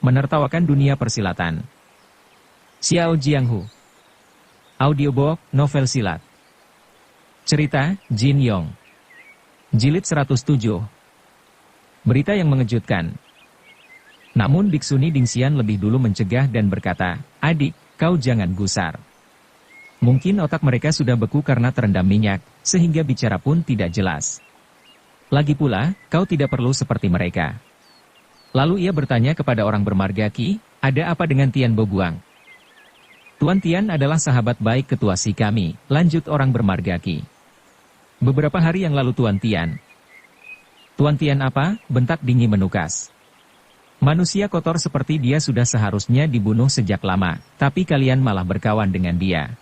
Menertawakan dunia persilatan. Xiao Jianghu. Audiobook, novel silat. Cerita, Jin Yong. Jilid 107. Berita yang mengejutkan. Namun Biksuni Dingxian lebih dulu mencegah dan berkata, "Adik, kau jangan gusar." Mungkin otak mereka sudah beku karena terendam minyak, sehingga bicara pun tidak jelas. Lagi pula, kau tidak perlu seperti mereka. Lalu ia bertanya kepada orang bermarga Qi, "Ada apa dengan Tian Boguang?" "Tuan Tian adalah sahabat baik ketua Si kami," lanjut orang bermarga Qi. "Beberapa hari yang lalu Tuan Tian." "Tuan Tian apa?" bentak Dingyi menukas. "Manusia kotor seperti dia sudah seharusnya dibunuh sejak lama, tapi kalian malah berkawan dengan dia.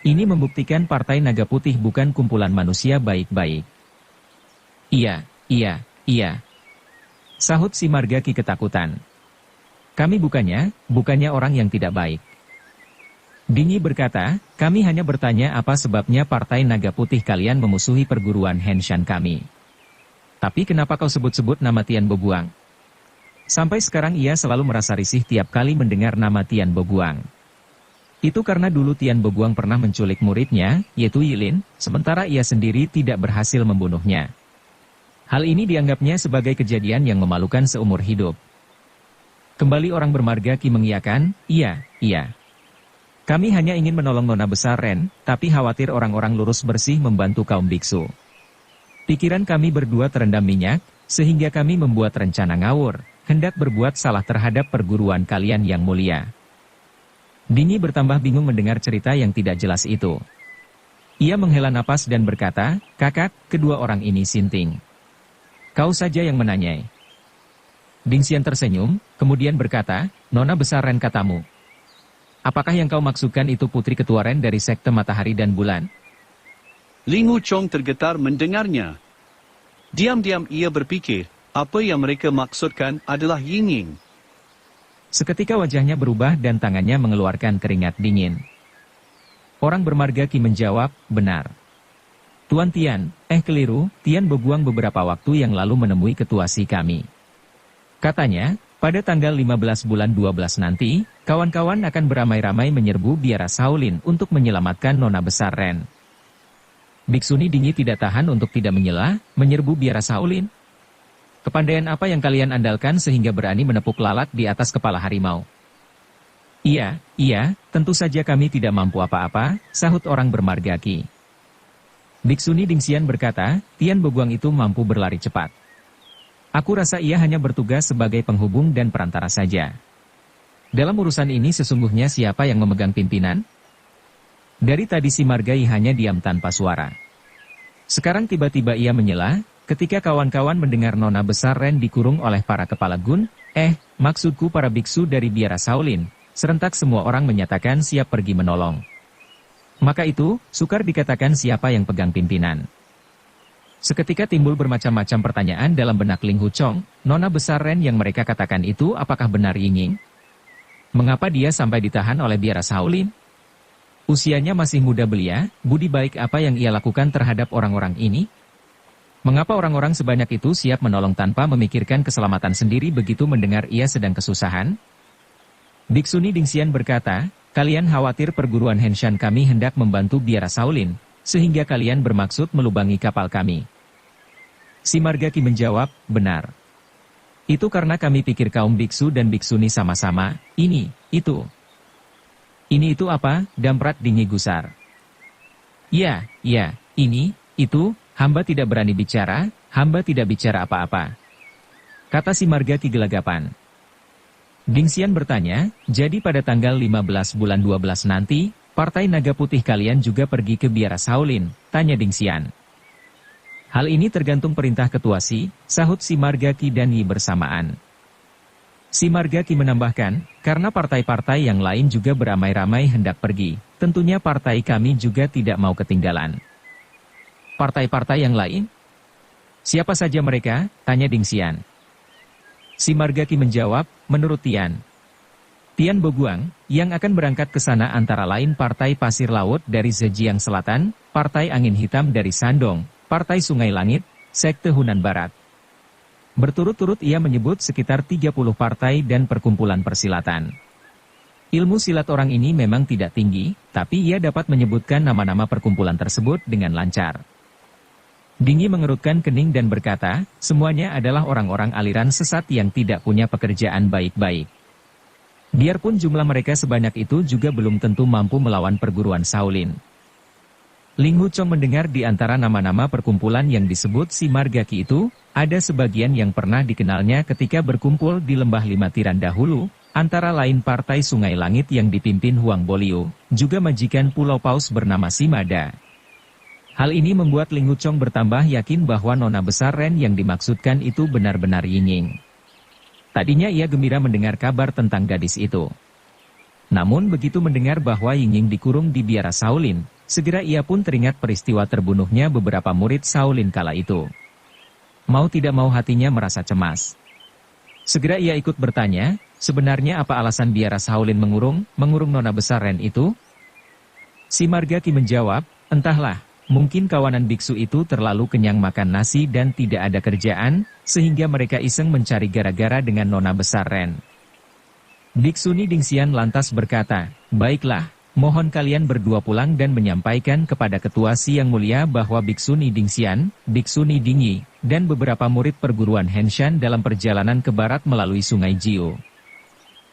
Ini membuktikan Partai Naga Putih bukan kumpulan manusia baik-baik." Iya, sahut si marga Qi ketakutan. "Kami bukannya orang yang tidak baik." Dingyi berkata, "Kami hanya bertanya apa sebabnya Partai Naga Putih kalian memusuhi perguruan Henshan kami. Tapi kenapa kau sebut-sebut nama Tian Boguang?" Sampai sekarang ia selalu merasa risih tiap kali mendengar nama Tian Boguang. Itu karena dulu Tian Boguang pernah menculik muridnya, yaitu Yilin, sementara ia sendiri tidak berhasil membunuhnya. Hal ini dianggapnya sebagai kejadian yang memalukan seumur hidup. Kembali orang bermarga Qi mengiyakan, iya. Kami hanya ingin menolong Nona Besar Ren, tapi khawatir orang-orang lurus bersih membantu kaum biksu. Pikiran kami berdua terendam minyak, sehingga kami membuat rencana ngawur, hendak berbuat salah terhadap perguruan kalian yang mulia." Dingyi bertambah bingung mendengar cerita yang tidak jelas itu. Ia menghela napas dan berkata, "Kakak, kedua orang ini sinting. Kau saja yang menanyai." Dingxian tersenyum, kemudian berkata, "Nona Besar Ren katamu. Apakah yang kau maksudkan itu putri ketua Ren dari sekte Matahari dan Bulan?" Ling Wuchong tergetar mendengarnya. Diam-diam ia berpikir, apa yang mereka maksudkan adalah Ying. Seketika wajahnya berubah dan tangannya mengeluarkan keringat dingin. Orang bermarga Qi menjawab, "Benar. Tuan Tian, keliru, Tian Boguang beberapa waktu yang lalu menemui ketua Si kami. Katanya, pada tanggal 15 bulan 12 nanti, kawan-kawan akan beramai-ramai menyerbu biara Shaolin untuk menyelamatkan Nona Besar Ren." Biksuni Dingyi tidak tahan untuk tidak menyerbu biara Shaolin. "Kepandaian apa yang kalian andalkan sehingga berani menepuk lalat di atas kepala harimau?" Iya, tentu saja kami tidak mampu apa-apa," sahut orang bermarga Qi. Biksuni Dingxian berkata, "Tian Boguang itu mampu berlari cepat. Aku rasa ia hanya bertugas sebagai penghubung dan perantara saja. Dalam urusan ini sesungguhnya siapa yang memegang pimpinan?" Dari tadi si Margai hanya diam tanpa suara. Sekarang tiba-tiba ia menyela, ketika kawan-kawan mendengar Nona Besar Ren dikurung oleh para kepala gun, maksudku para biksu dari biara Shaolin, serentak semua orang menyatakan siap pergi menolong. Maka itu, sukar dikatakan siapa yang pegang pimpinan. Seketika timbul bermacam-macam pertanyaan dalam benak Ling Wuchong, Nona Besar Ren yang mereka katakan itu apakah benar Ying? Mengapa dia sampai ditahan oleh biara Shaolin? Usianya masih muda belia, budi baik apa yang ia lakukan terhadap orang-orang ini? Mengapa orang-orang sebanyak itu siap menolong tanpa memikirkan keselamatan sendiri begitu mendengar ia sedang kesusahan? Biksuni Dingxian berkata, "Kalian khawatir perguruan Henshan kami hendak membantu biara Shaolin, sehingga kalian bermaksud melubangi kapal kami." Si marga Qi menjawab, "Benar. Itu karena kami pikir kaum biksu dan biksuni sama-sama, itu." "Ini itu apa?" damprat Dingyi gusar. "Ya, itu, hamba tidak berani bicara, hamba tidak bicara apa-apa," kata si marga Qi gelagapan. Dingxian bertanya, "Jadi pada tanggal 15 bulan 12 nanti, Partai Naga Putih kalian juga pergi ke biara Shaolin?" tanya Dingxian. "Hal ini tergantung perintah ketua Si," sahut si marga Qi dan Yi bersamaan. Si marga Qi menambahkan, "Karena partai-partai yang lain juga beramai-ramai hendak pergi, tentunya partai kami juga tidak mau ketinggalan." "Partai-partai yang lain? Siapa saja mereka?" tanya Dingxian. Si marga Qi menjawab, "Menurut Tian Boguang, yang akan berangkat ke sana antara lain Partai Pasir Laut dari Zhejiang Selatan, Partai Angin Hitam dari Shandong, Partai Sungai Langit, Sekte Hunan Barat." Berturut-turut ia menyebut sekitar 30 partai dan perkumpulan persilatan. Ilmu silat orang ini memang tidak tinggi, tapi ia dapat menyebutkan nama-nama perkumpulan tersebut dengan lancar. Dingi mengerutkan kening dan berkata, semuanya adalah orang-orang aliran sesat yang tidak punya pekerjaan baik-baik. Biarpun jumlah mereka sebanyak itu juga belum tentu mampu melawan perguruan Shaolin. Ling Huchong mendengar di antara nama-nama perkumpulan yang disebut si Margaki itu, ada sebagian yang pernah dikenalnya ketika berkumpul di Lembah Lima Tiran dahulu, antara lain Partai Sungai Langit yang dipimpin Huang Bolio, juga majikan Pulau Paus bernama Simada. Hal ini membuat Ling Huchong bertambah yakin bahwa nona besar Ren yang dimaksudkan itu benar-benar Yingying. Tadinya ia gembira mendengar kabar tentang gadis itu. Namun begitu mendengar bahwa Yingying dikurung di biara Shaolin, segera ia pun teringat peristiwa terbunuhnya beberapa murid Shaolin kala itu. Mau tidak mau hatinya merasa cemas. Segera ia ikut bertanya, sebenarnya apa alasan biara Shaolin mengurung nona besar Ren itu? Si Margaki menjawab, entahlah, mungkin kawanan biksu itu terlalu kenyang makan nasi dan tidak ada kerjaan, sehingga mereka iseng mencari gara-gara dengan nona besar Ren. Biksuni Dingxian lantas berkata, baiklah, mohon kalian berdua pulang dan menyampaikan kepada ketua Si Yang Mulia bahwa Biksuni Dingxian, Biksuni Dingyi, dan beberapa murid perguruan Henshan dalam perjalanan ke barat melalui Sungai Jiu.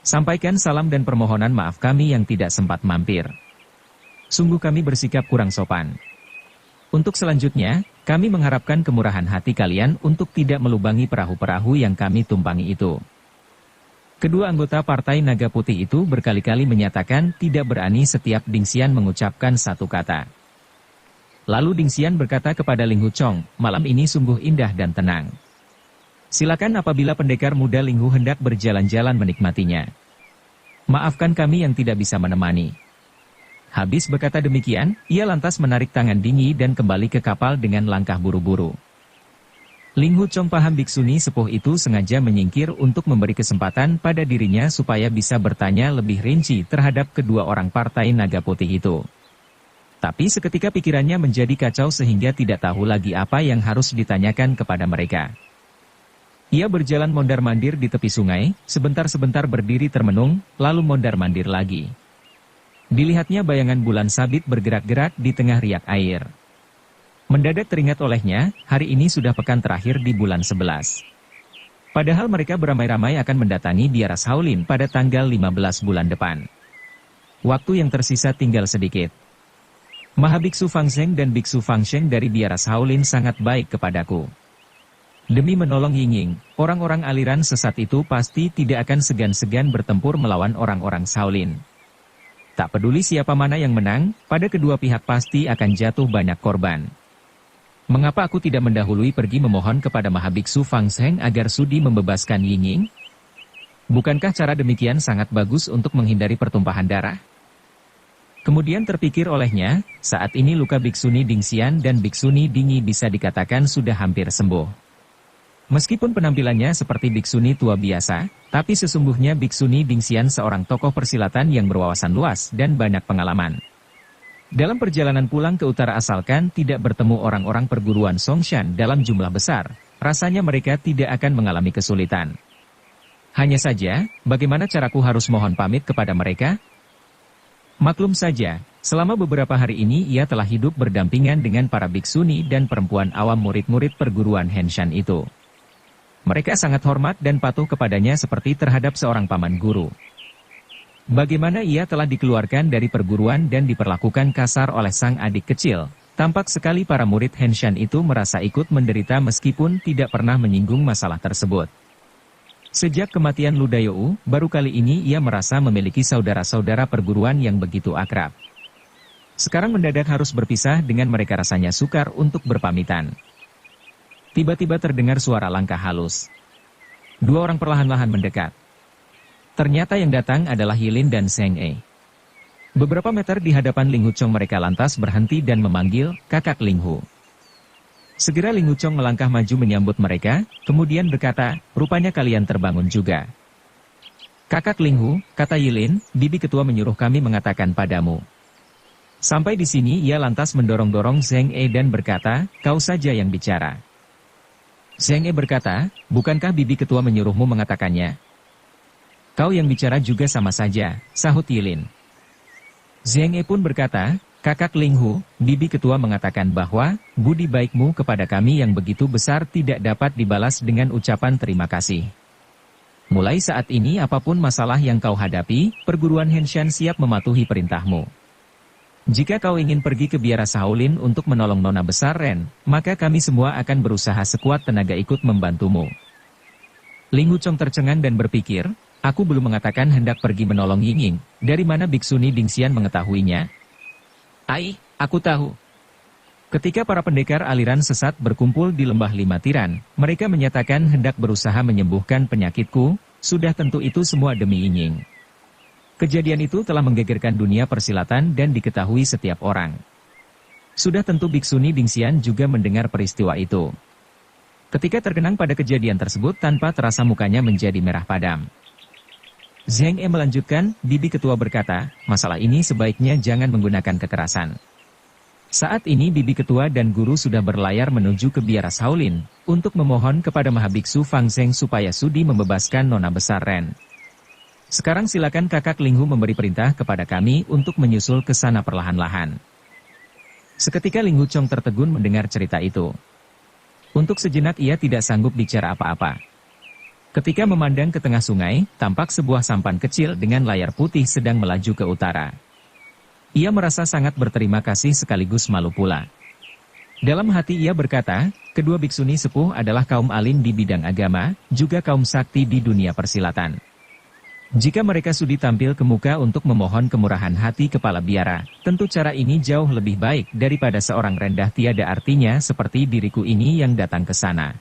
Sampaikan salam dan permohonan maaf kami yang tidak sempat mampir. Sungguh kami bersikap kurang sopan. Untuk selanjutnya, kami mengharapkan kemurahan hati kalian untuk tidak melubangi perahu-perahu yang kami tumpangi itu. Kedua anggota Partai Naga Putih itu berkali-kali menyatakan tidak berani setiap Dingxian mengucapkan satu kata. Lalu Dingxian berkata kepada Ling Huchong, malam ini sungguh indah dan tenang. Silakan apabila pendekar muda Ling Hu hendak berjalan-jalan menikmatinya. Maafkan kami yang tidak bisa menemani. Habis berkata demikian, ia lantas menarik tangan Dingi dan kembali ke kapal dengan langkah buru-buru. Ling Huchong paham biksuni sepuh itu sengaja menyingkir untuk memberi kesempatan pada dirinya supaya bisa bertanya lebih rinci terhadap kedua orang Partai Naga Putih itu. Tapi seketika pikirannya menjadi kacau sehingga tidak tahu lagi apa yang harus ditanyakan kepada mereka. Ia berjalan mondar-mandir di tepi sungai, sebentar-sebentar berdiri termenung, lalu mondar-mandir lagi. Dilihatnya bayangan bulan sabit bergerak-gerak di tengah riak air. Mendadak teringat olehnya, hari ini sudah pekan terakhir di bulan 11. Padahal mereka beramai-ramai akan mendatangi biara Shaolin pada tanggal 15 bulan depan. Waktu yang tersisa tinggal sedikit. Mahabiksu Fangsheng dan Biksu Fangsheng dari biara Shaolin sangat baik kepadaku. Demi menolong Yingying, orang-orang aliran sesat itu pasti tidak akan segan-segan bertempur melawan orang-orang Shaolin. Tak peduli siapa mana yang menang, pada kedua pihak pasti akan jatuh banyak korban. Mengapa aku tidak mendahului pergi memohon kepada Mahabiksu Fangsheng agar sudi membebaskan Yingying? Bukankah cara demikian sangat bagus untuk menghindari pertumpahan darah? Kemudian terpikir olehnya, saat ini luka Biksuni Dingxian dan Biksuni Dingi bisa dikatakan sudah hampir sembuh. Meskipun penampilannya seperti Biksuni tua biasa, tapi sesungguhnya Biksuni Dingxian seorang tokoh persilatan yang berwawasan luas dan banyak pengalaman. Dalam perjalanan pulang ke utara asalkan tidak bertemu orang-orang perguruan Songshan dalam jumlah besar, rasanya mereka tidak akan mengalami kesulitan. Hanya saja, bagaimana caraku harus mohon pamit kepada mereka? Maklum saja, selama beberapa hari ini ia telah hidup berdampingan dengan para biksuni dan perempuan awam murid-murid perguruan Henshan itu. Mereka sangat hormat dan patuh kepadanya seperti terhadap seorang paman guru. Bagaimana ia telah dikeluarkan dari perguruan dan diperlakukan kasar oleh sang adik kecil, tampak sekali para murid Henshan itu merasa ikut menderita meskipun tidak pernah menyinggung masalah tersebut. Sejak kematian Lu Dayou, baru kali ini ia merasa memiliki saudara-saudara perguruan yang begitu akrab. Sekarang mendadak harus berpisah dengan mereka rasanya sukar untuk berpamitan. Tiba-tiba terdengar suara langkah halus. Dua orang perlahan-lahan mendekat. Ternyata yang datang adalah Yilin dan Zheng Ei. Beberapa meter di hadapan Ling Huchong mereka lantas berhenti dan memanggil, "Kakak Ling Hu." Segera Ling Huchong melangkah maju menyambut mereka, kemudian berkata, "Rupanya kalian terbangun juga." "Kakak Ling Hu," kata Yilin, "bibi ketua menyuruh kami mengatakan padamu." Sampai di sini ia lantas mendorong-dorong Zheng Ei dan berkata, "Kau saja yang bicara." Zheng E berkata, bukankah bibi ketua menyuruhmu mengatakannya? Kau yang bicara juga sama saja, sahut Yilin. Zheng E pun berkata, Kakak Ling Hu, bibi ketua mengatakan bahwa, budi baikmu kepada kami yang begitu besar tidak dapat dibalas dengan ucapan terima kasih. Mulai saat ini apapun masalah yang kau hadapi, perguruan Henshan siap mematuhi perintahmu. Jika kau ingin pergi ke biara Shaolin untuk menolong Nona Besar Ren, maka kami semua akan berusaha sekuat tenaga ikut membantumu. Ling Hu Chong tercengang dan berpikir, aku belum mengatakan hendak pergi menolong Yingying, dari mana Biksuni Dingxian mengetahuinya? Ai, aku tahu. Ketika para pendekar aliran sesat berkumpul di lembah Lima Tiran, mereka menyatakan hendak berusaha menyembuhkan penyakitku, sudah tentu itu semua demi Yingying. Kejadian itu telah menggegerkan dunia persilatan dan diketahui setiap orang. Sudah tentu Biksuni Dingxian juga mendengar peristiwa itu. Ketika terkenang pada kejadian tersebut tanpa terasa mukanya menjadi merah padam. Zheng E melanjutkan, bibi ketua berkata, masalah ini sebaiknya jangan menggunakan kekerasan. Saat ini bibi ketua dan guru sudah berlayar menuju ke biara Shaolin, untuk memohon kepada Mahabiksu Fang Zheng supaya sudi membebaskan Nona Besar Ren. Sekarang silakan kakak Ling Hu memberi perintah kepada kami untuk menyusul ke sana perlahan-lahan. Seketika Ling Hu Chong tertegun mendengar cerita itu. Untuk sejenak ia tidak sanggup bicara apa-apa. Ketika memandang ke tengah sungai, tampak sebuah sampan kecil dengan layar putih sedang melaju ke utara. Ia merasa sangat berterima kasih sekaligus malu pula. Dalam hati ia berkata, kedua biksuni sepuh adalah kaum alim di bidang agama, juga kaum sakti di dunia persilatan. Jika mereka sudi tampil ke muka untuk memohon kemurahan hati kepala biara, tentu cara ini jauh lebih baik daripada seorang rendah tiada artinya seperti diriku ini yang datang ke sana.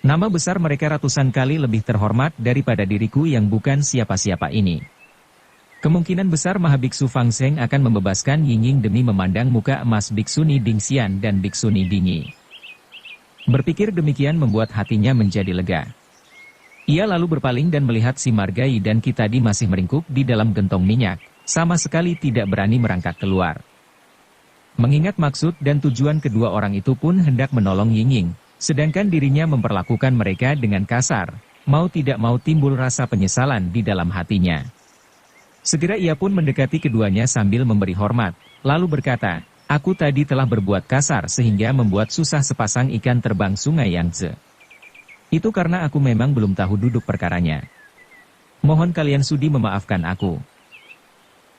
Nama besar mereka ratusan kali lebih terhormat daripada diriku yang bukan siapa-siapa ini. Kemungkinan besar Mahabiksu Fang Zheng akan membebaskan Yingying demi memandang muka emas Biksuni Dingxian dan Biksuni Dingi. Berpikir demikian membuat hatinya menjadi lega. Ia lalu berpaling dan melihat si Margai dan Kitadi masih meringkuk di dalam gentong minyak, sama sekali tidak berani merangkak keluar. Mengingat maksud dan tujuan kedua orang itu pun hendak menolong Yingying, sedangkan dirinya memperlakukan mereka dengan kasar, mau tidak mau timbul rasa penyesalan di dalam hatinya. Segera ia pun mendekati keduanya sambil memberi hormat, lalu berkata, aku tadi telah berbuat kasar sehingga membuat susah sepasang ikan terbang sungai Yangtze. Itu karena aku memang belum tahu duduk perkaranya. Mohon kalian sudi memaafkan aku.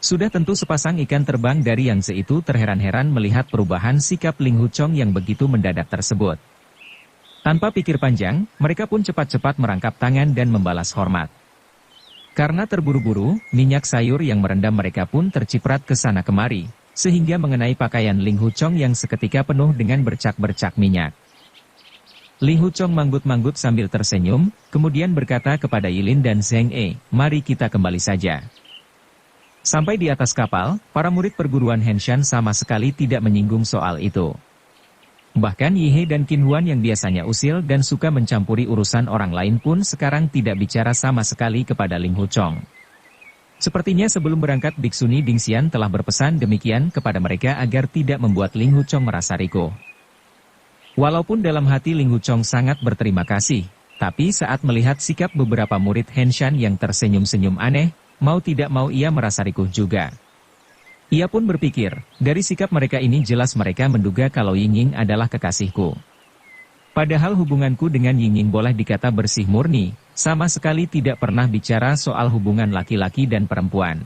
Sudah tentu sepasang ikan terbang dari Yangtze itu terheran-heran melihat perubahan sikap Ling Hu Chong yang begitu mendadak tersebut. Tanpa pikir panjang, mereka pun cepat-cepat merangkap tangan dan membalas hormat. Karena terburu-buru, minyak sayur yang merendam mereka pun terciprat ke sana kemari, sehingga mengenai pakaian Ling Hu Chong yang seketika penuh dengan bercak-bercak minyak. Ling Hu Chong manggut-manggut sambil tersenyum, kemudian berkata kepada Yilin dan Zheng E, mari kita kembali saja. Sampai di atas kapal, para murid perguruan Henshan sama sekali tidak menyinggung soal itu. Bahkan Yihe dan Qin Huan yang biasanya usil dan suka mencampuri urusan orang lain pun sekarang tidak bicara sama sekali kepada Ling Hu Chong. Sepertinya sebelum berangkat Biksuni Dingxian telah berpesan demikian kepada mereka agar tidak membuat Ling Hu Chong merasa rikuh. Walaupun dalam hati Ling Hu Chong sangat berterima kasih, tapi saat melihat sikap beberapa murid Henshan yang tersenyum-senyum aneh, mau tidak mau ia merasa rikuh juga. Ia pun berpikir, dari sikap mereka ini jelas mereka menduga kalau Yingying adalah kekasihku. Padahal hubunganku dengan Yingying boleh dikata bersih murni, sama sekali tidak pernah bicara soal hubungan laki-laki dan perempuan.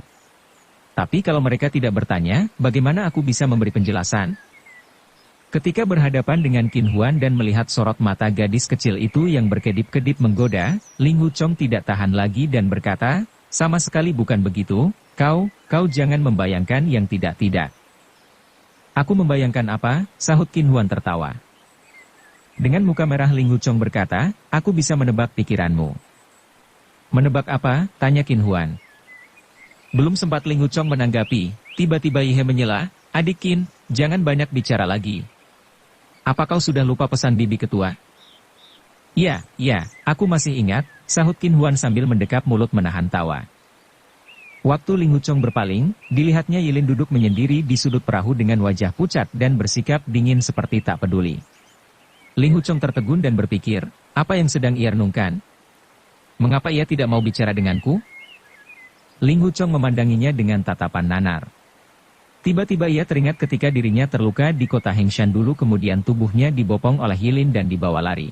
Tapi kalau mereka tidak bertanya, bagaimana aku bisa memberi penjelasan? Ketika berhadapan dengan Qin Huan dan melihat sorot mata gadis kecil itu yang berkedip-kedip menggoda, Ling Hu Chong tidak tahan lagi dan berkata, sama sekali bukan begitu, kau jangan membayangkan yang tidak-tidak. Aku membayangkan apa? Sahut Qin Huan tertawa. Dengan muka merah Ling Hu Chong berkata, aku bisa menebak pikiranmu. Menebak apa? Tanya Qin Huan. Belum sempat Ling Hu Chong menanggapi, tiba-tiba Yihe menyela, adik Qin, jangan banyak bicara lagi. Apa kau sudah lupa pesan bibi ketua? Ya, aku masih ingat, sahut Qin Huan sambil mendekap mulut menahan tawa. Waktu Ling Hu Chong berpaling, dilihatnya Yilin duduk menyendiri di sudut perahu dengan wajah pucat dan bersikap dingin seperti tak peduli. Ling Huchong tertegun dan berpikir, apa yang sedang ia renungkan? Mengapa ia tidak mau bicara denganku? Ling Huchong memandanginya dengan tatapan nanar. Tiba-tiba ia teringat ketika dirinya terluka di kota Hengshan dulu, kemudian tubuhnya dibopong oleh Yilin dan dibawa lari.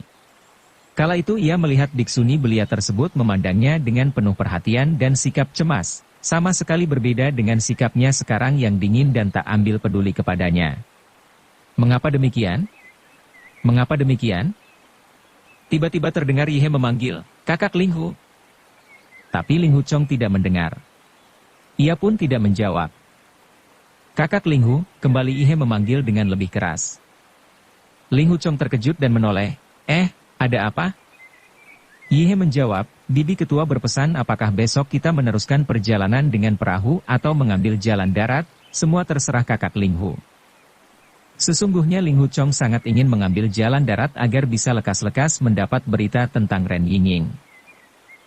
Kala itu ia melihat biksuni belia tersebut memandangnya dengan penuh perhatian dan sikap cemas, sama sekali berbeda dengan sikapnya sekarang yang dingin dan tak ambil peduli kepadanya. Mengapa demikian? Mengapa demikian? Tiba-tiba terdengar Yihe memanggil, "Kakak Ling Hu." Tapi Ling Huchong tidak mendengar. Ia pun tidak menjawab. "Kakak Ling Hu," kembali Yihe memanggil dengan lebih keras. Ling Huchong terkejut dan menoleh, ada apa?" Yihe menjawab, "Bibi ketua berpesan apakah besok kita meneruskan perjalanan dengan perahu atau mengambil jalan darat, semua terserah kakak Ling Hu." Sesungguhnya Ling Huchong sangat ingin mengambil jalan darat agar bisa lekas-lekas mendapat berita tentang Ren Yingying.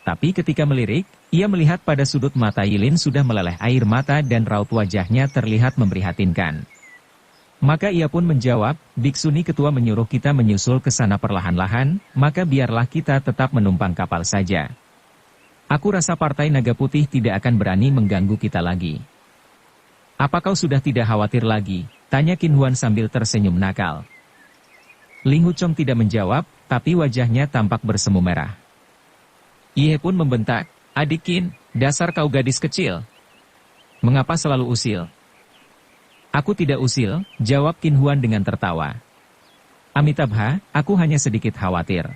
Tapi ketika melirik, ia melihat pada sudut mata Yilin sudah meleleh air mata dan raut wajahnya terlihat memprihatinkan. Maka ia pun menjawab, "Biksuni ketua menyuruh kita menyusul ke sana perlahan-lahan, maka biarlah kita tetap menumpang kapal saja. Aku rasa Partai Naga Putih tidak akan berani mengganggu kita lagi." "Apa kau sudah tidak khawatir lagi?" tanya Qin Huan sambil tersenyum nakal. Ling Huchong tidak menjawab, tapi wajahnya tampak bersemu merah. Yihe pun membentak, "Adik Qin, dasar kau gadis kecil. Mengapa selalu usil?" "Aku tidak usil," jawab Qin Huan dengan tertawa. "Amitabha, aku hanya sedikit khawatir."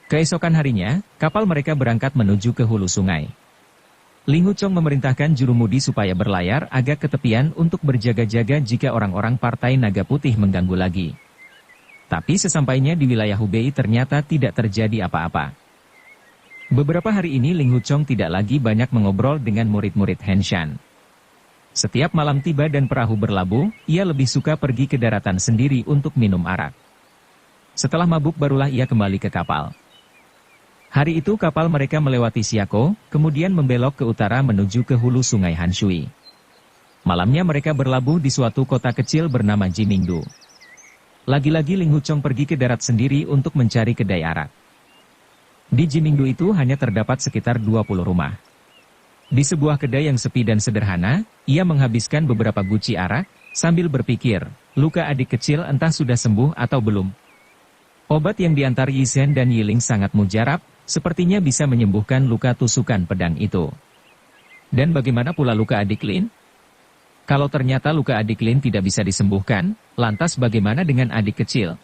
Keesokan harinya, kapal mereka berangkat menuju ke hulu sungai. Ling Huchong memerintahkan jurumudi supaya berlayar agak ke tepian untuk berjaga-jaga jika orang-orang Partai Naga Putih mengganggu lagi. Tapi sesampainya di wilayah Hubei ternyata tidak terjadi apa-apa. Beberapa hari ini Ling Huchong tidak lagi banyak mengobrol dengan murid-murid Henshan. Setiap malam tiba dan perahu berlabuh, ia lebih suka pergi ke daratan sendiri untuk minum arak. Setelah mabuk barulah ia kembali ke kapal. Hari itu kapal mereka melewati Xiako, kemudian membelok ke utara menuju ke hulu sungai Hanshui. Malamnya mereka berlabuh di suatu kota kecil bernama Jimingdu. Lagi-lagi Ling Huchong pergi ke darat sendiri untuk mencari kedai arak. Di Jimingdu itu hanya terdapat sekitar 20 rumah. Di sebuah kedai yang sepi dan sederhana, ia menghabiskan beberapa guci arak, sambil berpikir, luka adik kecil entah sudah sembuh atau belum. Obat yang diantar Yizhen dan Yiling sangat mujarab, sepertinya bisa menyembuhkan luka tusukan pedang itu. Dan bagaimana pula luka adik Lin? Kalau ternyata luka adik Lin tidak bisa disembuhkan, lantas bagaimana dengan adik kecil?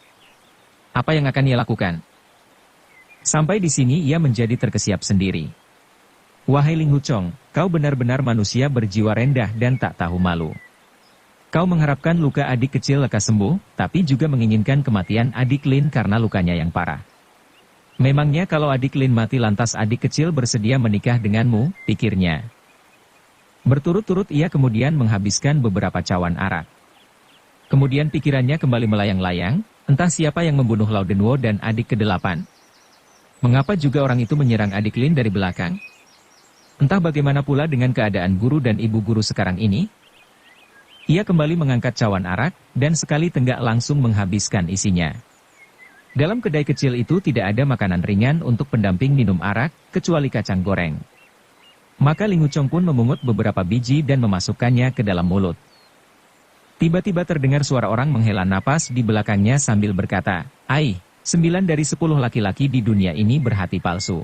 Apa yang akan ia lakukan? Sampai di sini ia menjadi terkesiap sendiri. Wahai Ling Huchong, kau benar-benar manusia berjiwa rendah dan tak tahu malu. Kau mengharapkan luka adik kecil lekas sembuh, tapi juga menginginkan kematian adik Lin karena lukanya yang parah. Memangnya kalau adik Lin mati lantas adik kecil bersedia menikah denganmu, pikirnya. Berturut-turut ia kemudian menghabiskan beberapa cawan arak. Kemudian pikirannya kembali melayang-layang, entah siapa yang membunuh Lao Denwo dan adik ke-8. Mengapa juga orang itu menyerang adik Lin dari belakang? Entah bagaimana pula dengan keadaan guru dan ibu guru sekarang ini? Ia kembali mengangkat cawan arak, dan sekali tenggak langsung menghabiskan isinya. Dalam kedai kecil itu tidak ada makanan ringan untuk pendamping minum arak, kecuali kacang goreng. Maka Ling Huchong pun memungut beberapa biji dan memasukkannya ke dalam mulut. Tiba-tiba terdengar suara orang menghela napas di belakangnya sambil berkata, "Ai, 9 dari 10 laki-laki di dunia ini berhati palsu."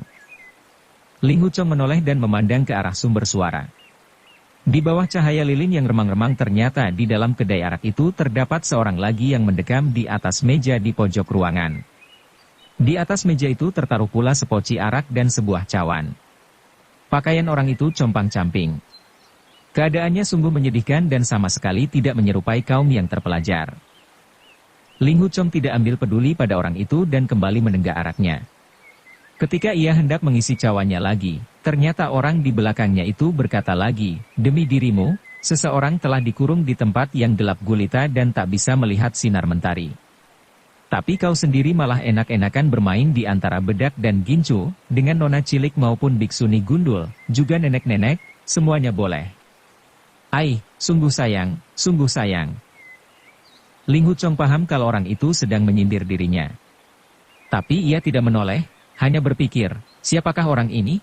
Ling Huchong menoleh dan memandang ke arah sumber suara. Di bawah cahaya lilin yang remang-remang ternyata di dalam kedai arak itu terdapat seorang lagi yang mendekam di atas meja di pojok ruangan. Di atas meja itu tertaruh pula sepoci arak dan sebuah cawan. Pakaian orang itu compang-camping. Keadaannya sungguh menyedihkan dan sama sekali tidak menyerupai kaum yang terpelajar. Ling Huchong tidak ambil peduli pada orang itu dan kembali menenggak araknya. Ketika ia hendak mengisi cawannya lagi, ternyata orang di belakangnya itu berkata lagi, "Demi dirimu, seseorang telah dikurung di tempat yang gelap gulita dan tak bisa melihat sinar mentari. Tapi kau sendiri malah enak-enakan bermain di antara bedak dan gincu, dengan nona cilik maupun biksuni gundul, juga nenek-nenek, semuanya boleh. Ai, sungguh sayang, sungguh sayang." Ling Huchong paham kalau orang itu sedang menyindir dirinya. Tapi ia tidak menoleh, hanya berpikir, siapakah orang ini?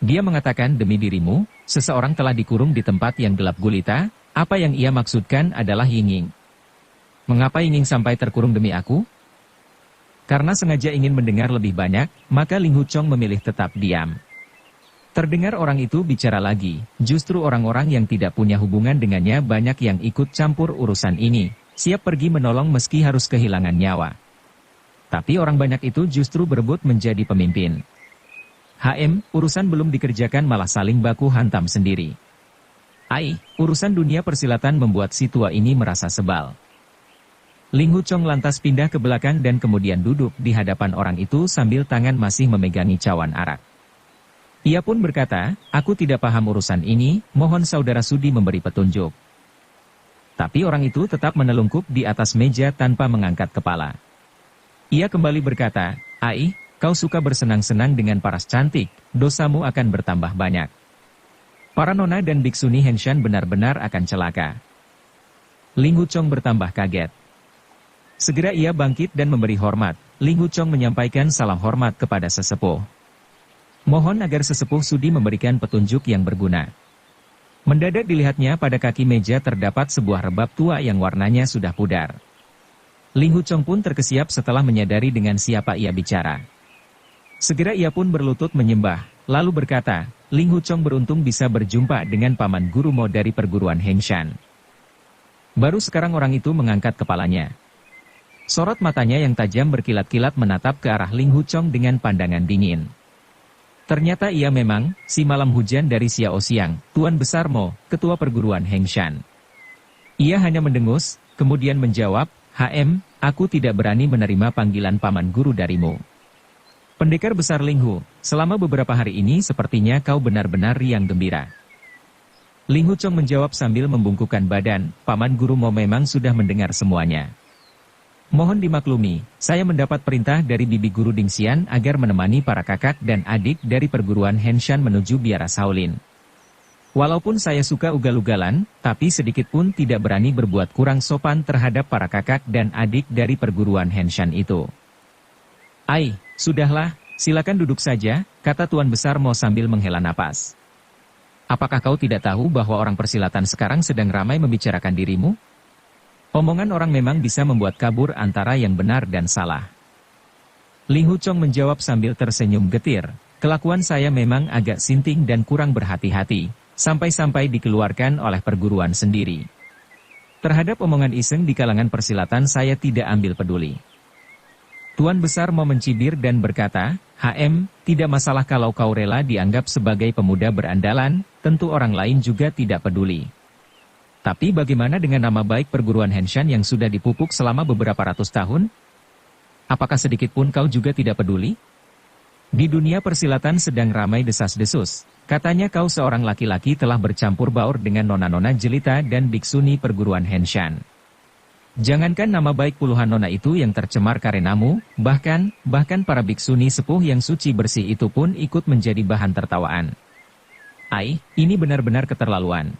Dia mengatakan demi dirimu, seseorang telah dikurung di tempat yang gelap gulita, apa yang ia maksudkan adalah Yingying. Mengapa Yingying sampai terkurung demi aku? Karena sengaja ingin mendengar lebih banyak, maka Ling Huchong memilih tetap diam. Terdengar orang itu bicara lagi, justru orang-orang yang tidak punya hubungan dengannya banyak yang ikut campur urusan ini, siap pergi menolong meski harus kehilangan nyawa. Tapi orang banyak itu justru berebut menjadi pemimpin. Urusan belum dikerjakan malah saling baku hantam sendiri. Urusan dunia persilatan membuat si tua ini merasa sebal. Ling Huchong lantas pindah ke belakang dan kemudian duduk di hadapan orang itu sambil tangan masih memegangi cawan arak. Ia pun berkata, aku tidak paham urusan ini, mohon saudara Sudi memberi petunjuk. Tapi orang itu tetap menelungkup di atas meja tanpa mengangkat kepala. Ia kembali berkata, kau suka bersenang-senang dengan paras cantik, dosamu akan bertambah banyak. Para nona dan biksuni Henshan benar-benar akan celaka. Ling Huchong bertambah kaget. Segera ia bangkit dan memberi hormat. Ling Huchong menyampaikan salam hormat kepada sesepuh. Mohon agar sesepuh sudi memberikan petunjuk yang berguna. Mendadak dilihatnya pada kaki meja terdapat sebuah rebab tua yang warnanya sudah pudar. Ling Huchong pun terkesiap setelah menyadari dengan siapa ia bicara. Segera ia pun berlutut menyembah, lalu berkata, Ling Huchong beruntung bisa berjumpa dengan paman guru Mo dari perguruan Hengshan. Baru sekarang orang itu mengangkat kepalanya. Sorot matanya yang tajam berkilat-kilat menatap ke arah Ling Huchong dengan pandangan dingin. Ternyata ia memang, si malam hujan dari Xiao Xiang, Tuan Besar Mo, ketua perguruan Hengshan. Ia hanya mendengus, kemudian menjawab, aku tidak berani menerima panggilan paman guru darimu. Pendekar besar Ling Hu, selama beberapa hari ini sepertinya kau benar-benar riang gembira. Ling Huchong menjawab sambil membungkukkan badan, paman guru Mo memang sudah mendengar semuanya. Mohon dimaklumi, saya mendapat perintah dari bibi guru Dingxian agar menemani para kakak dan adik dari perguruan Henshan menuju biara Shaolin. Walaupun saya suka ugal-ugalan, tapi sedikit pun tidak berani berbuat kurang sopan terhadap para kakak dan adik dari perguruan Henshan itu. Sudahlah, silakan duduk saja, kata Tuan Besar Mo sambil menghela napas. Apakah kau tidak tahu bahwa orang persilatan sekarang sedang ramai membicarakan dirimu? Omongan orang memang bisa membuat kabur antara yang benar dan salah. Ling Huchong menjawab sambil tersenyum getir, kelakuan saya memang agak sinting dan kurang berhati-hati. Sampai-sampai dikeluarkan oleh perguruan sendiri. Terhadap omongan iseng di kalangan persilatan saya tidak ambil peduli. Tuan Besar Mo mencibir dan berkata, tidak masalah kalau kau rela dianggap sebagai pemuda berandalan, tentu orang lain juga tidak peduli. Tapi bagaimana dengan nama baik perguruan Henshan yang sudah dipupuk selama beberapa ratus tahun? Apakah sedikit pun kau juga tidak peduli? Di dunia persilatan sedang ramai desas-desus. Katanya kau seorang laki-laki telah bercampur baur dengan nona-nona jelita dan biksuni perguruan Henshan. Jangankan nama baik puluhan nona itu yang tercemar karenamu, bahkan para biksuni sepuh yang suci bersih itu pun ikut menjadi bahan tertawaan. Ini benar-benar keterlaluan.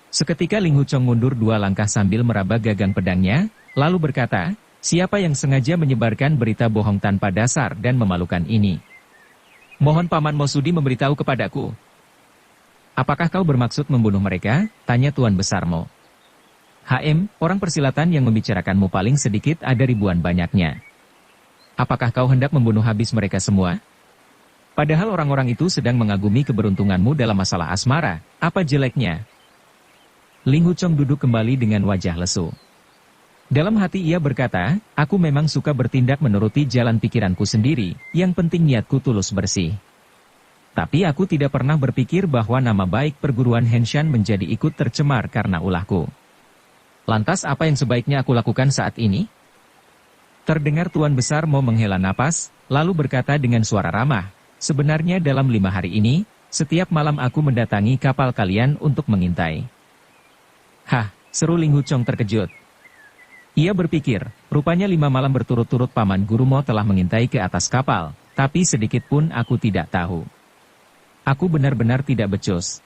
Seketika Ling Huchong mundur 2 langkah sambil meraba gagang pedangnya, lalu berkata, siapa yang sengaja menyebarkan berita bohong tanpa dasar dan memalukan ini? Mohon Paman Mo Sudi memberitahu kepadaku. Apakah kau bermaksud membunuh mereka? Tanya Tuan Besar Mo. Orang persilatan yang membicarakanmu paling sedikit ada ribuan banyaknya. Apakah kau hendak membunuh habis mereka semua? Padahal orang-orang itu sedang mengagumi keberuntunganmu dalam masalah asmara, apa jeleknya? Ling Huchong duduk kembali dengan wajah lesu. Dalam hati ia berkata, aku memang suka bertindak menuruti jalan pikiranku sendiri, yang penting niatku tulus bersih. Tapi aku tidak pernah berpikir bahwa nama baik perguruan Henshan menjadi ikut tercemar karena ulahku. Lantas apa yang sebaiknya aku lakukan saat ini? Terdengar Tuan Besar Mo menghela napas, lalu berkata dengan suara ramah, sebenarnya dalam 5 hari ini, setiap malam aku mendatangi kapal kalian untuk mengintai. Seru Ling Huchong terkejut. Ia berpikir, rupanya 5 malam berturut-turut Paman Guru Mo telah mengintai ke atas kapal, tapi sedikit pun aku tidak tahu. Aku benar-benar tidak becus.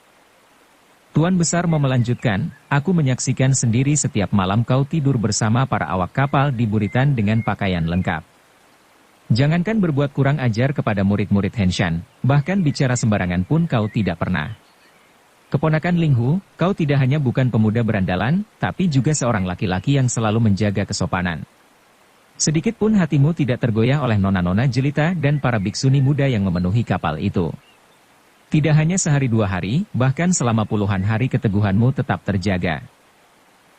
Tuan Besar mau melanjutkan, aku menyaksikan sendiri setiap malam kau tidur bersama para awak kapal di buritan dengan pakaian lengkap. Jangankan berbuat kurang ajar kepada murid-murid Henshan, bahkan bicara sembarangan pun kau tidak pernah. Keponakan Ling Hu, kau tidak hanya bukan pemuda berandalan, tapi juga seorang laki-laki yang selalu menjaga kesopanan. Sedikit pun hatimu tidak tergoyah oleh nona-nona jelita dan para biksuni muda yang memenuhi kapal itu. Tidak hanya sehari dua hari, bahkan selama puluhan hari keteguhanmu tetap terjaga.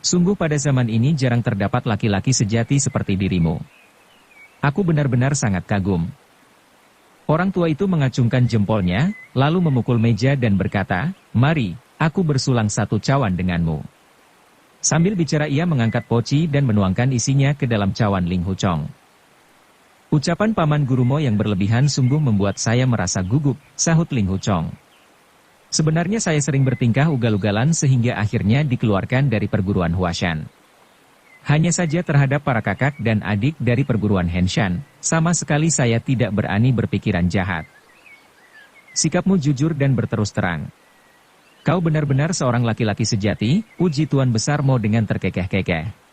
Sungguh pada zaman ini jarang terdapat laki-laki sejati seperti dirimu. Aku benar-benar sangat kagum. Orang tua itu mengacungkan jempolnya, lalu memukul meja dan berkata, "Mari, aku bersulang satu cawan denganmu." Sambil bicara ia mengangkat poci dan menuangkan isinya ke dalam cawan Ling Hu Chong. Ucapan Paman Gurumo yang berlebihan sungguh membuat saya merasa gugup, sahut Ling Hu Chong. Sebenarnya saya sering bertingkah ugal-ugalan sehingga akhirnya dikeluarkan dari perguruan Huashan. Hanya saja terhadap para kakak dan adik dari perguruan Henshan, sama sekali saya tidak berani berpikiran jahat. Sikapmu jujur dan berterus terang. Kau benar-benar seorang laki-laki sejati, puji Tuan Besar Mo dengan terkekeh-kekeh.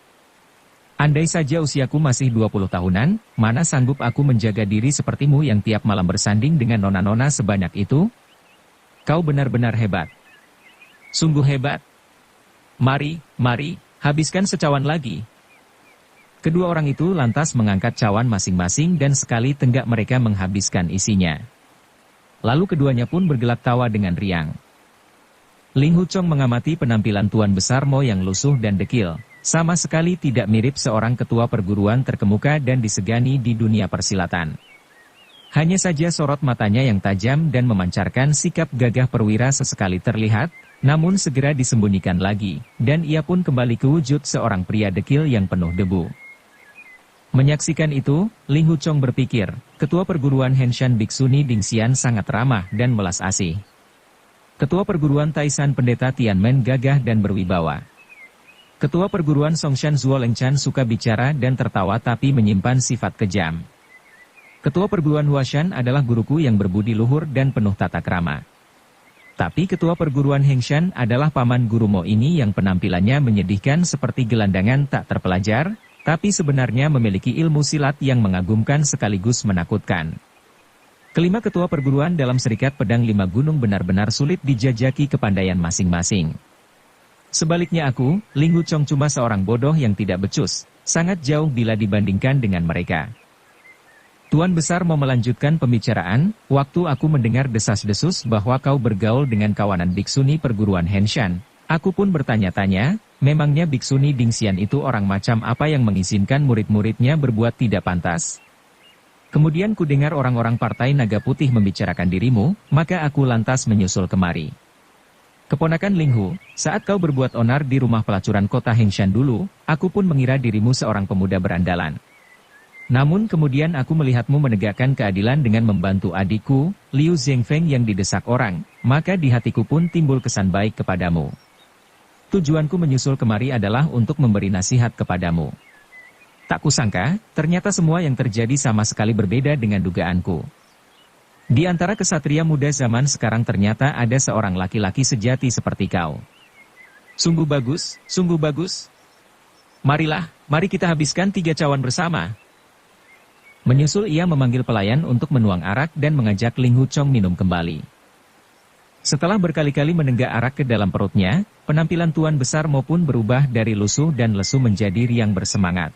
Andai saja usiaku masih 20 tahunan, mana sanggup aku menjaga diri sepertimu yang tiap malam bersanding dengan nona-nona sebanyak itu? Kau benar-benar hebat. Sungguh hebat. Mari, habiskan secawan lagi. Kedua orang itu lantas mengangkat cawan masing-masing dan sekali tenggak mereka menghabiskan isinya. Lalu keduanya pun bergelak tawa dengan riang. Ling Hu Chong mengamati penampilan Tuan Besar Mo yang lusuh dan dekil. Sama sekali tidak mirip seorang ketua perguruan terkemuka dan disegani di dunia persilatan. Hanya saja sorot matanya yang tajam dan memancarkan sikap gagah perwira sesekali terlihat, namun segera disembunyikan lagi, dan ia pun kembali ke wujud seorang pria dekil yang penuh debu. Menyaksikan itu, Ling Hu Chong berpikir, ketua perguruan Henshan Biksuni Dingxian sangat ramah dan melas asih. Ketua perguruan Taisan Pendeta Tianmen gagah dan berwibawa. Ketua perguruan Songshan Zuo Lengchan suka bicara dan tertawa tapi menyimpan sifat kejam. Ketua perguruan Huashan adalah guruku yang berbudi luhur dan penuh tata krama. Tapi ketua perguruan Hengshan adalah Paman Gurumo ini yang penampilannya menyedihkan seperti gelandangan tak terpelajar, tapi sebenarnya memiliki ilmu silat yang mengagumkan sekaligus menakutkan. Kelima ketua perguruan dalam Serikat Pedang Lima Gunung benar-benar sulit dijajaki kepandaian masing-masing. Sebaliknya aku, Ling Hu Chong cuma seorang bodoh yang tidak becus, sangat jauh bila dibandingkan dengan mereka. Tuan Besar mau melanjutkan pembicaraan, waktu aku mendengar desas-desus bahwa kau bergaul dengan kawanan biksuni perguruan Henshan. Aku pun bertanya-tanya, memangnya biksuni Dingxian itu orang macam apa yang mengizinkan murid-muridnya berbuat tidak pantas? Kemudian kudengar orang-orang Partai Naga Putih membicarakan dirimu, maka aku lantas menyusul kemari. Keponakan Ling Hu, saat kau berbuat onar di rumah pelacuran kota Hengshan dulu, aku pun mengira dirimu seorang pemuda berandalan. Namun kemudian aku melihatmu menegakkan keadilan dengan membantu adikku, Liu Zhengfeng yang didesak orang, maka di hatiku pun timbul kesan baik kepadamu. Tujuanku menyusul kemari adalah untuk memberi nasihat kepadamu. Tak kusangka, ternyata semua yang terjadi sama sekali berbeda dengan dugaanku. Di antara kesatria muda zaman sekarang ternyata ada seorang laki-laki sejati seperti kau. Sungguh bagus, sungguh bagus. Marilah, mari kita habiskan 3 cawan bersama. Menyusul ia memanggil pelayan untuk menuang arak dan mengajak Ling Hu Chong minum kembali. Setelah berkali-kali menenggak arak ke dalam perutnya, penampilan Tuan Besar maupun berubah dari lusuh dan lesu menjadi riang bersemangat.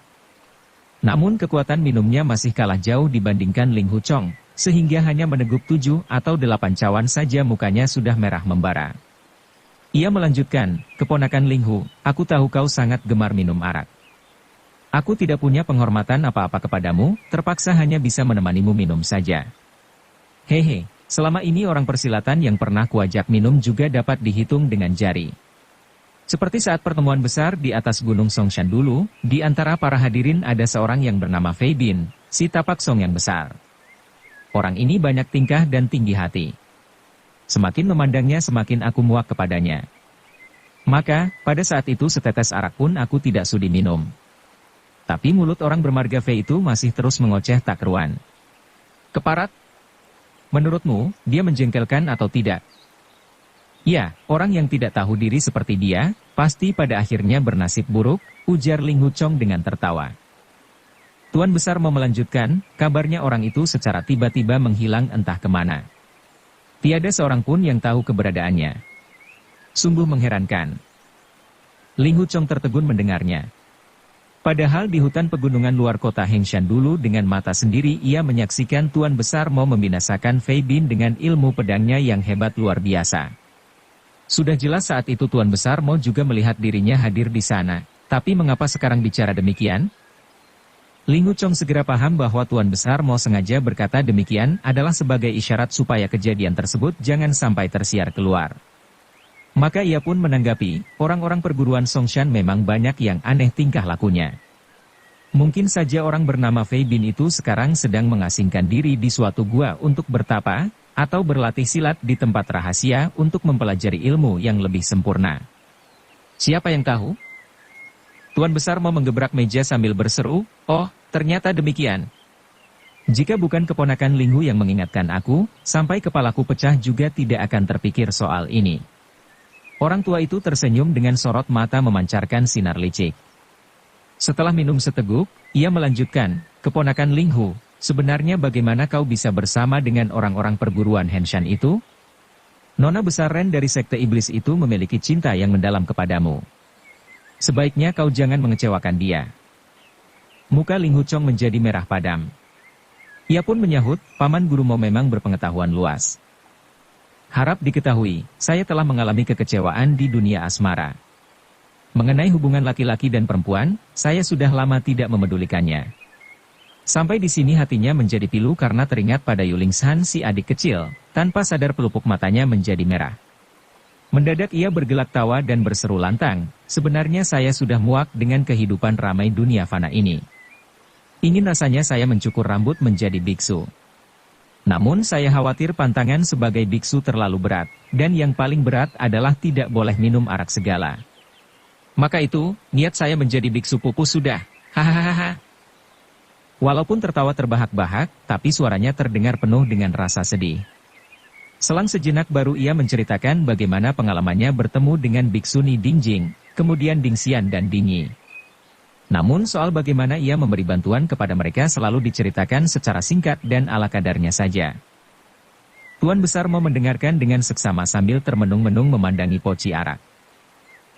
Namun kekuatan minumnya masih kalah jauh dibandingkan Ling Hu Chong, sehingga hanya meneguk 7 atau 8 cawan saja mukanya sudah merah membara. Ia melanjutkan, keponakan Ling Hu, aku tahu kau sangat gemar minum arak. Aku tidak punya penghormatan apa-apa kepadamu, terpaksa hanya bisa menemanimu minum saja. Hehe, selama ini orang persilatan yang pernah kuajak minum juga dapat dihitung dengan jari. Seperti saat pertemuan besar di atas Gunung Songshan dulu, di antara para hadirin ada seorang yang bernama Fei Bin, si tapak song yang besar. Orang ini banyak tingkah dan tinggi hati. Semakin memandangnya semakin aku muak kepadanya. Maka, pada saat itu setetes arak pun aku tidak sudi minum. Tapi mulut orang bermarga Fei itu masih terus mengoceh tak keruan. Keparat? Menurutmu, dia menjengkelkan atau tidak? Ya, orang yang tidak tahu diri seperti dia, pasti pada akhirnya bernasib buruk, ujar Ling Huchong dengan tertawa. Tuan Besar mau melanjutkan, kabarnya orang itu secara tiba-tiba menghilang entah kemana. Tiada seorang pun yang tahu keberadaannya. Sungguh mengherankan. Ling Huchong tertegun mendengarnya. Padahal di hutan pegunungan luar kota Hengshan dulu dengan mata sendiri ia menyaksikan Tuan Besar mau membinasakan Fei Bin dengan ilmu pedangnya yang hebat luar biasa. Sudah jelas saat itu Tuan Besar Mo juga melihat dirinya hadir di sana. Tapi mengapa sekarang bicara demikian? Ling Huchong segera paham bahwa Tuan Besar Mo sengaja berkata demikian adalah sebagai isyarat supaya kejadian tersebut jangan sampai tersiar keluar. Maka ia pun menanggapi, orang-orang perguruan Songshan memang banyak yang aneh tingkah lakunya. Mungkin saja orang bernama Fei Bin itu sekarang sedang mengasingkan diri di suatu gua untuk bertapa, atau berlatih silat di tempat rahasia untuk mempelajari ilmu yang lebih sempurna. Siapa yang tahu? Tuan Besar mau menggebrak meja sambil berseru, oh, ternyata demikian. Jika bukan keponakan Ling Hu yang mengingatkan aku, sampai kepalaku pecah juga tidak akan terpikir soal ini. Orang tua itu tersenyum dengan sorot mata memancarkan sinar licik. Setelah minum seteguk, ia melanjutkan, keponakan Ling Hu, sebenarnya bagaimana kau bisa bersama dengan orang-orang perguruan Henshan itu? Nona besar Ren dari sekte iblis itu memiliki cinta yang mendalam kepadamu. Sebaiknya kau jangan mengecewakan dia. Muka Ling Huchong menjadi merah padam. Ia pun menyahut, Paman Guru Mo memang berpengetahuan luas. Harap diketahui, saya telah mengalami kekecewaan di dunia asmara. Mengenai hubungan laki-laki dan perempuan, saya sudah lama tidak memedulikannya. Sampai di sini hatinya menjadi pilu karena teringat pada Yuling San si adik kecil, tanpa sadar pelupuk matanya menjadi merah. Mendadak ia bergelak tawa dan berseru lantang, sebenarnya saya sudah muak dengan kehidupan ramai dunia fana ini. Ingin rasanya saya mencukur rambut menjadi biksu. Namun saya khawatir pantangan sebagai biksu terlalu berat, dan yang paling berat adalah tidak boleh minum arak segala. Maka itu, niat saya menjadi biksu pupus sudah, hahaha. Walaupun tertawa terbahak-bahak, tapi suaranya terdengar penuh dengan rasa sedih. Selang sejenak baru ia menceritakan bagaimana pengalamannya bertemu dengan Biksuni Dingjing, kemudian Dingxian dan Dingyi. Namun soal bagaimana ia memberi bantuan kepada mereka selalu diceritakan secara singkat dan ala kadarnya saja. Tuan Besar mau mendengarkan dengan seksama sambil termenung-menung memandangi poci arak.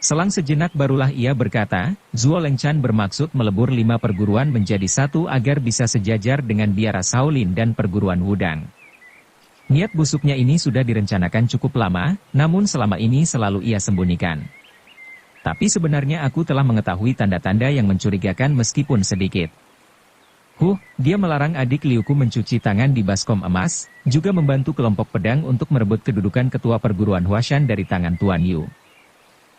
Selang sejenak barulah ia berkata, Zuo Lengchan bermaksud melebur 5 perguruan menjadi satu agar bisa sejajar dengan biara Shaolin dan perguruan Wudang. Niat busuknya ini sudah direncanakan cukup lama, namun selama ini selalu ia sembunyikan. Tapi sebenarnya aku telah mengetahui tanda-tanda yang mencurigakan meskipun sedikit. Dia melarang adik Liuku mencuci tangan di baskom emas, juga membantu kelompok pedang untuk merebut kedudukan ketua perguruan Huashan dari tangan Tuan Yu.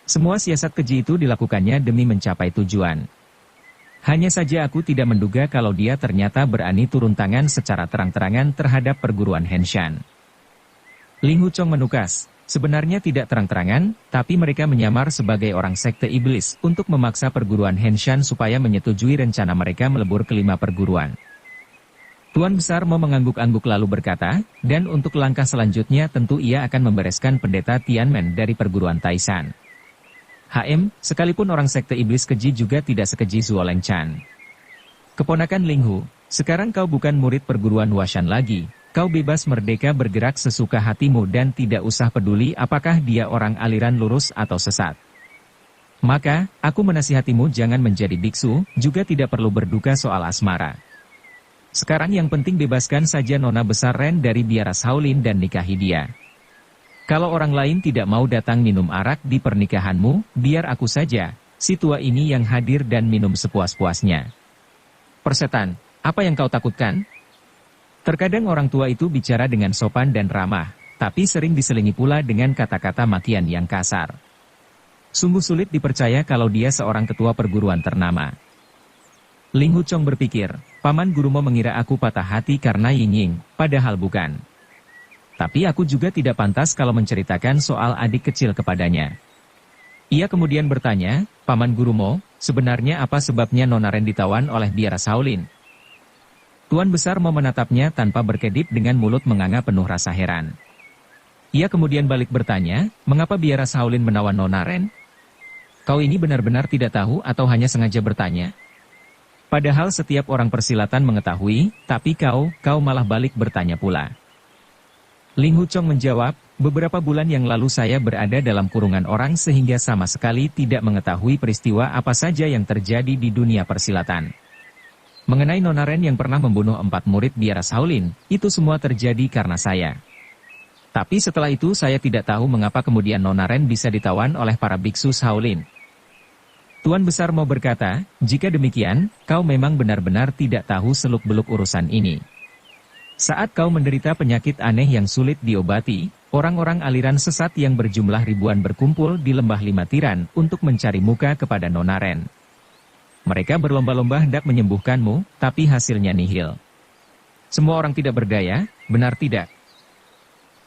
Semua siasat keji itu dilakukannya demi mencapai tujuan. Hanya saja aku tidak menduga kalau dia ternyata berani turun tangan secara terang-terangan terhadap perguruan Henshan. Ling Huchong menukas, sebenarnya tidak terang-terangan, tapi mereka menyamar sebagai orang sekte iblis untuk memaksa perguruan Henshan supaya menyetujui rencana mereka melebur ke 5 perguruan. Tuan Besar mau mengangguk-angguk lalu berkata, dan untuk langkah selanjutnya tentu ia akan membereskan pendeta Tianmen dari perguruan Taishan. Sekalipun orang sekte iblis keji juga tidak sekeji Zuo Lengchan. Keponakan Ling Hu, sekarang kau bukan murid perguruan Huashan lagi, kau bebas merdeka bergerak sesuka hatimu dan tidak usah peduli apakah dia orang aliran lurus atau sesat. Maka, aku menasihatimu jangan menjadi biksu, juga tidak perlu berduka soal asmara. Sekarang yang penting bebaskan saja Nona Besar Ren dari biara Shaolin dan nikahi dia. Kalau orang lain tidak mau datang minum arak di pernikahanmu, biar aku saja, si tua ini yang hadir dan minum sepuas-puasnya. Persetan, apa yang kau takutkan? Terkadang orang tua itu bicara dengan sopan dan ramah, tapi sering diselingi pula dengan kata-kata makian yang kasar. Sungguh sulit dipercaya kalau dia seorang ketua perguruan ternama. Ling Huchong berpikir, Paman Guru Mo mengira aku patah hati karena Yingying, padahal bukan. Tapi aku juga tidak pantas kalau menceritakan soal adik kecil kepadanya. Ia kemudian bertanya, Paman Guru Mo, sebenarnya apa sebabnya Nona Ren ditawan oleh biara Shaolin? Tuan Besar Mo menatapnya tanpa berkedip dengan mulut menganga penuh rasa heran. Ia kemudian balik bertanya, mengapa biara Shaolin menawan Nona Ren? Kau ini benar-benar tidak tahu atau hanya sengaja bertanya? Padahal setiap orang persilatan mengetahui, tapi kau malah balik bertanya pula. Ling Huchong menjawab, beberapa bulan yang lalu saya berada dalam kurungan orang sehingga sama sekali tidak mengetahui peristiwa apa saja yang terjadi di dunia persilatan. Mengenai Nona Ren yang pernah membunuh 4 murid biara Shaolin, itu semua terjadi karena saya. Tapi setelah itu saya tidak tahu mengapa kemudian Nona Ren bisa ditawan oleh para biksu Shaolin. Tuan Besar mau berkata, jika demikian, kau memang benar-benar tidak tahu seluk-beluk urusan ini. Saat kau menderita penyakit aneh yang sulit diobati, orang-orang aliran sesat yang berjumlah ribuan berkumpul di lembah Lima Tiran untuk mencari muka kepada Nona Ren. Mereka berlomba-lomba hendak menyembuhkanmu, tapi hasilnya nihil. Semua orang tidak berdaya, benar tidak?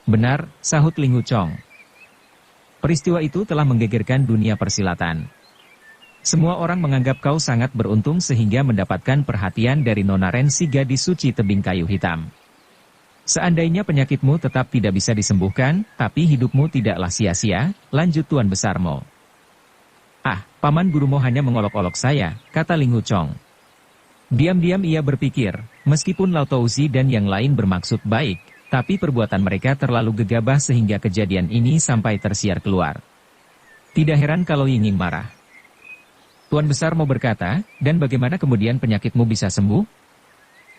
Benar, sahut Ling Huchong. Peristiwa itu telah menggegerkan dunia persilatan. Semua orang menganggap kau sangat beruntung sehingga mendapatkan perhatian dari Nona Ren si gadis suci tebing kayu hitam. Seandainya penyakitmu tetap tidak bisa disembuhkan, tapi hidupmu tidaklah sia-sia, lanjut Tuan Besar Mo. Ah, Paman Guru Mo hanya mengolok-olok saya, kata Ling Huchong. Diam-diam ia berpikir, meskipun Lao Touzi dan yang lain bermaksud baik, tapi perbuatan mereka terlalu gegabah sehingga kejadian ini sampai tersiar keluar. Tidak heran kalau Yingning marah. Tuan Besar mau berkata, dan bagaimana kemudian penyakitmu bisa sembuh?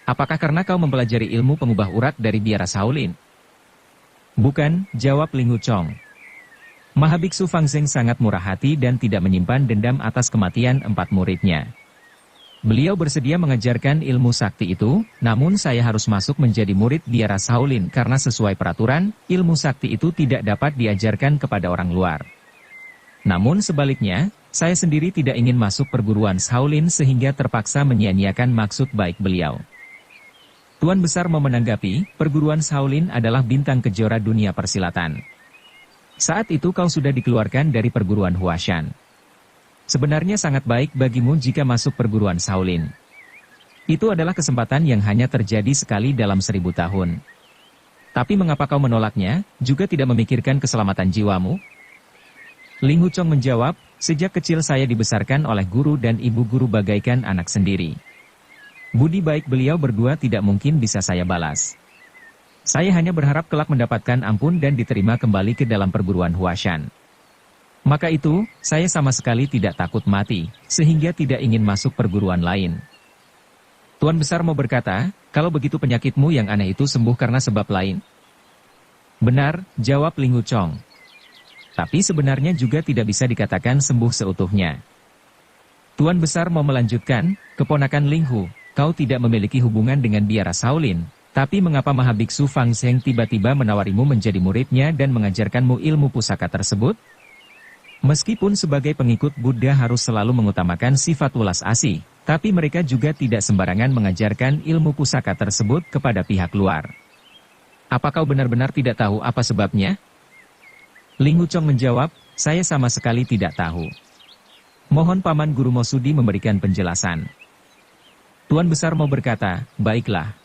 Apakah karena kau mempelajari ilmu pengubah urat dari biara Shaolin? Bukan, jawab Ling Huchong. Mahabiksu Fang Zheng sangat murah hati dan tidak menyimpan dendam atas kematian 4 muridnya. Beliau bersedia mengajarkan ilmu sakti itu, namun saya harus masuk menjadi murid biara Shaolin karena sesuai peraturan, ilmu sakti itu tidak dapat diajarkan kepada orang luar. Namun sebaliknya, saya sendiri tidak ingin masuk perguruan Shaolin sehingga terpaksa menyia-nyiakan maksud baik beliau. Tuan Besar mau menanggapi, perguruan Shaolin adalah bintang kejora dunia persilatan. Saat itu kau sudah dikeluarkan dari perguruan Huashan. Sebenarnya sangat baik bagimu jika masuk perguruan Shaolin. Itu adalah kesempatan yang hanya terjadi sekali dalam 1000 tahun. Tapi mengapa kau menolaknya, juga tidak memikirkan keselamatan jiwamu? Ling Huchong menjawab, sejak kecil saya dibesarkan oleh guru dan ibu guru bagaikan anak sendiri. Budi baik beliau berdua tidak mungkin bisa saya balas. Saya hanya berharap kelak mendapatkan ampun dan diterima kembali ke dalam perguruan Huashan. Maka itu, saya sama sekali tidak takut mati, sehingga tidak ingin masuk perguruan lain. Tuan Besar mau berkata, kalau begitu penyakitmu yang aneh itu sembuh karena sebab lain? Benar, jawab Ling Huchong. Tapi sebenarnya juga tidak bisa dikatakan sembuh seutuhnya. Tuan Besar mau melanjutkan, keponakan Ling Hu, kau tidak memiliki hubungan dengan biara Shaolin, tapi mengapa Mahabiksu Fang Zheng tiba-tiba menawarimu menjadi muridnya dan mengajarkanmu ilmu pusaka tersebut? Meskipun sebagai pengikut Buddha harus selalu mengutamakan sifat welas asih, tapi mereka juga tidak sembarangan mengajarkan ilmu pusaka tersebut kepada pihak luar. Apa kau benar-benar tidak tahu apa sebabnya? Ling Huchong menjawab, saya sama sekali tidak tahu. Mohon Paman Guru Mosudi memberikan penjelasan. Tuan Besar mau berkata, baiklah.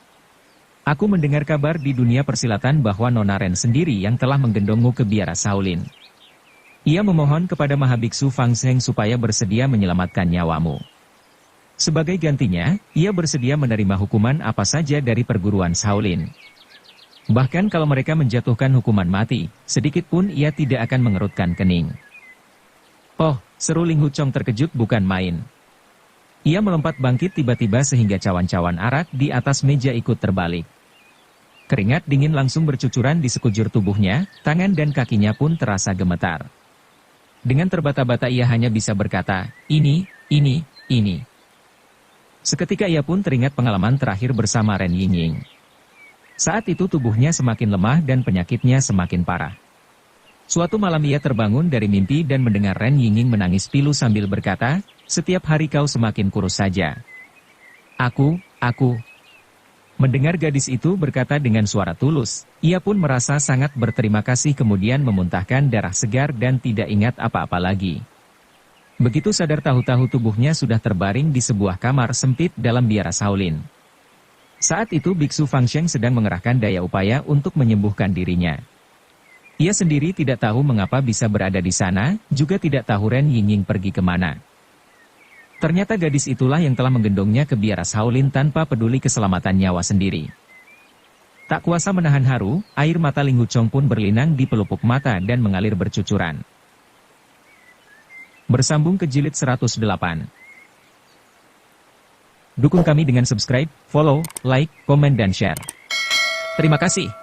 Aku mendengar kabar di dunia persilatan bahwa Nona Ren sendiri yang telah menggendongmu ke biara Shaolin. Ia memohon kepada Mahabiksu Fang Zheng supaya bersedia menyelamatkan nyawamu. Sebagai gantinya, ia bersedia menerima hukuman apa saja dari perguruan Shaolin. Bahkan kalau mereka menjatuhkan hukuman mati, sedikit pun ia tidak akan mengerutkan kening. Oh, seru Ling Huchong terkejut bukan main. Ia melompat bangkit tiba-tiba sehingga cawan-cawan arak di atas meja ikut terbalik. Keringat dingin langsung bercucuran di sekujur tubuhnya, tangan dan kakinya pun terasa gemetar. Dengan terbata-bata ia hanya bisa berkata, ini. Seketika ia pun teringat pengalaman terakhir bersama Ren Yingying. Saat itu tubuhnya semakin lemah dan penyakitnya semakin parah. Suatu malam ia terbangun dari mimpi dan mendengar Ren Yingying menangis pilu sambil berkata, setiap hari kau semakin kurus saja. Aku. Mendengar gadis itu berkata dengan suara tulus, ia pun merasa sangat berterima kasih kemudian memuntahkan darah segar dan tidak ingat apa-apa lagi. Begitu sadar tahu-tahu tubuhnya sudah terbaring di sebuah kamar sempit dalam biara Shaolin. Saat itu Biksu Fang Zheng sedang mengerahkan daya upaya untuk menyembuhkan dirinya. Ia sendiri tidak tahu mengapa bisa berada di sana, juga tidak tahu Ren Yingying pergi kemana. Ternyata gadis itulah yang telah menggendongnya ke biara Shaolin tanpa peduli keselamatan nyawa sendiri. Tak kuasa menahan haru, air mata Ling Huchong pun berlinang di pelupuk mata dan mengalir bercucuran. Bersambung ke jilid 108. Dukung kami dengan subscribe, follow, like, komen dan share. Terima kasih.